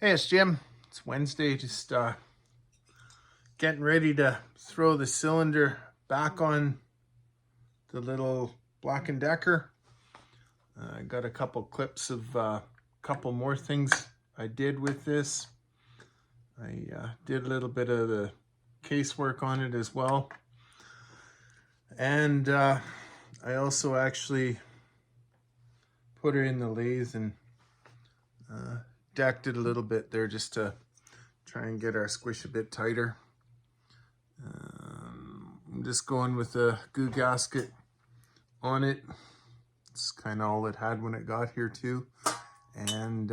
Hey, it's Jim. It's Wednesday, just getting ready to throw the cylinder back on the little Black & Decker. I got a couple clips of a couple more things I did with this. I did a little bit of the casework on it as well. And I also actually put her in the lathe and decked it a little bit there just to try and get our squish a bit tighter. I'm just going with a glue gasket on it. It's kind of all it had when it got here too. And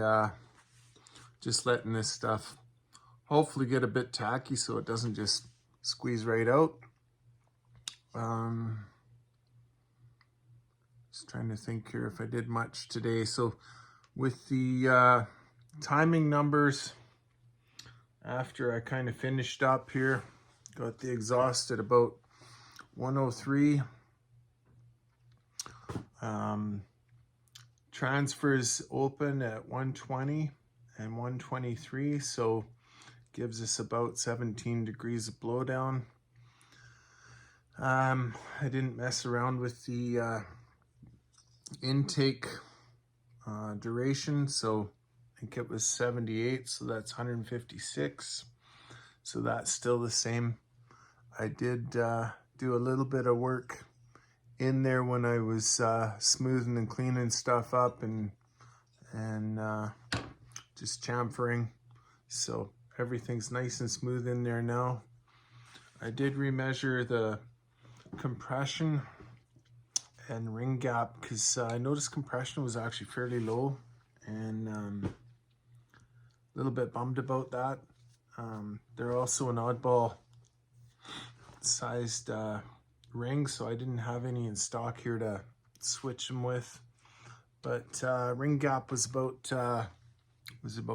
just letting this stuff hopefully get a bit tacky so it doesn't just squeeze right out. Just trying to think here if I did much today. So with the timing numbers, after I kind of finished up here, got the exhaust at about 103. Transfers open at 120 and 123, so gives us about 17 degrees of blowdown. I didn't mess around with the intake duration, so I think it was 78, so that's 156. So that's still the same. I did do a little bit of work in there when I was smoothing and cleaning stuff up and just chamfering. So everything's nice and smooth in there now. I did remeasure the compression and ring gap because I noticed compression was actually fairly low, and a little bit bummed about that. They're also an oddball sized ring, so I didn't have any in stock here to switch them with. But ring gap was about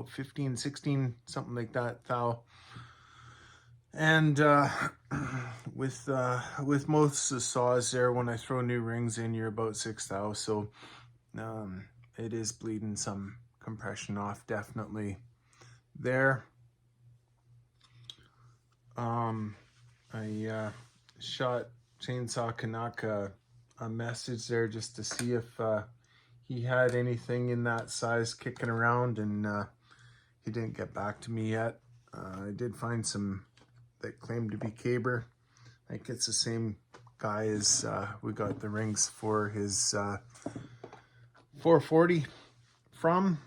15, 16, something like that thou. And with most of the saws there, when I throw new rings in, you're about 6 thou. So it is bleeding some compression off, definitely there. I shot Chainsaw Kanaka a message there just to see if he had anything in that size kicking around, and he didn't get back to me yet. I did find some that claimed to be Caber. I think it's the same guy as we got the rings for his 440 from.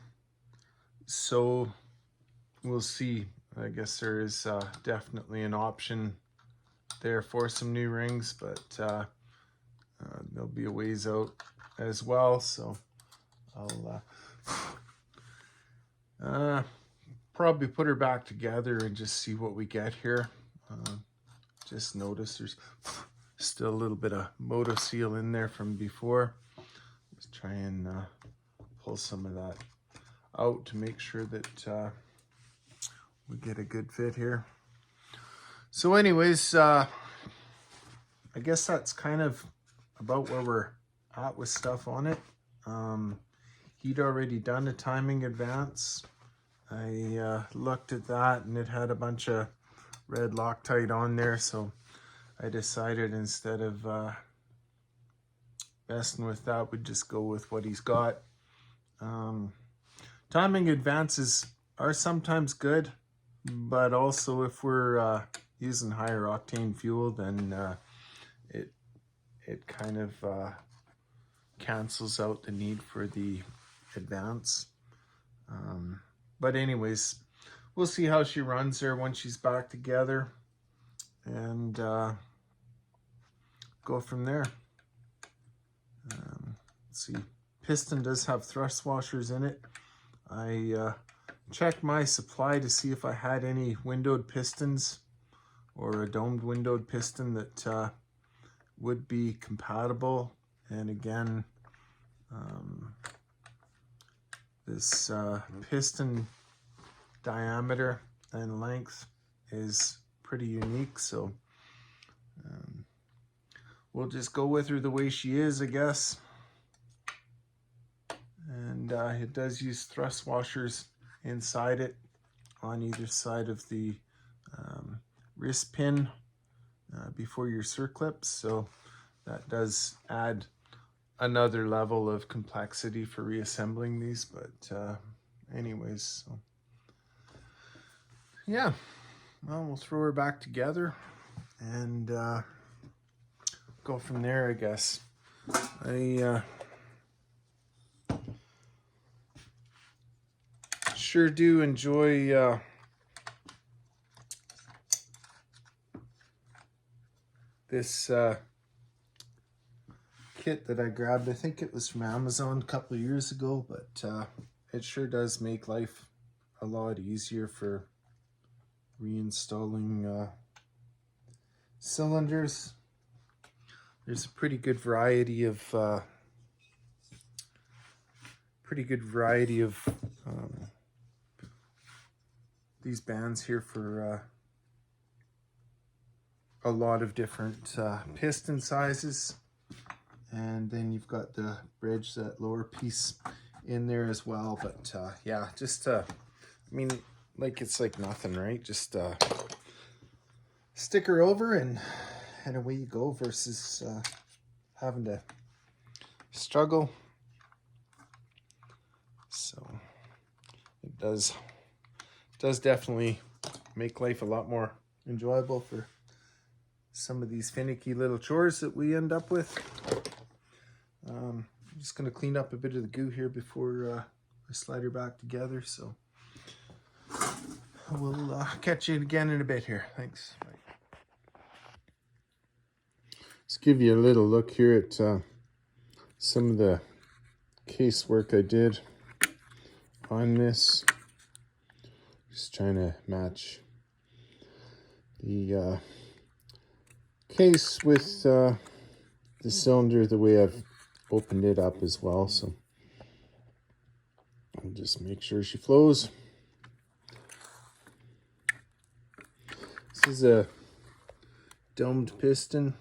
So we'll see. I guess there is definitely an option there for some new rings, but there'll be a ways out as well. So I'll probably put her back together and just see what we get here. Just notice there's still a little bit of Moto Seal in there from before. Let's try and pull some of that out to make sure that we get a good fit here. So anyways, I guess that's kind of about where we're at with stuff on it. He'd already done a timing advance. I looked at that and it had a bunch of red Loctite on there, so I decided instead of messing with that, we'd just go with what he's got. Timing advances are sometimes good, but also if we're using higher octane fuel, then it kind of cancels out the need for the advance. But anyways, we'll see how she runs there when she's back together, and go from there. Let's see, piston does have thrust washers in it. I checked my supply to see if I had any windowed pistons or a domed windowed piston that would be compatible. And again, this piston diameter and length is pretty unique, so we'll just go with her the way she is, I guess. And it does use thrust washers inside it. on either side of the wrist pin before your circlips, so that does add another level of complexity for reassembling these. But anyways, so yeah, well, we'll throw her back together and go from there, I guess. I sure do enjoy this kit that I grabbed. I think it was from Amazon a couple of years ago, but it sure does make life a lot easier for reinstalling cylinders. There's a pretty good variety of these bands here for a lot of different piston sizes, and then you've got the bridge, that lower piece in there as well. But yeah, just I mean, like, it's like nothing, right? Just stick her over and away you go, versus having to struggle. So it does definitely make life a lot more enjoyable for some of these finicky little chores that we end up with. I'm just going to clean up a bit of the goo here before I slide her back together. So we'll catch you again in a bit here. Thanks. Bye. Let's give you a little look here at some of the casework I did on this. Just trying to match the case with the cylinder the way I've opened it up as well. So I'll just make sure she flows. This is a domed piston.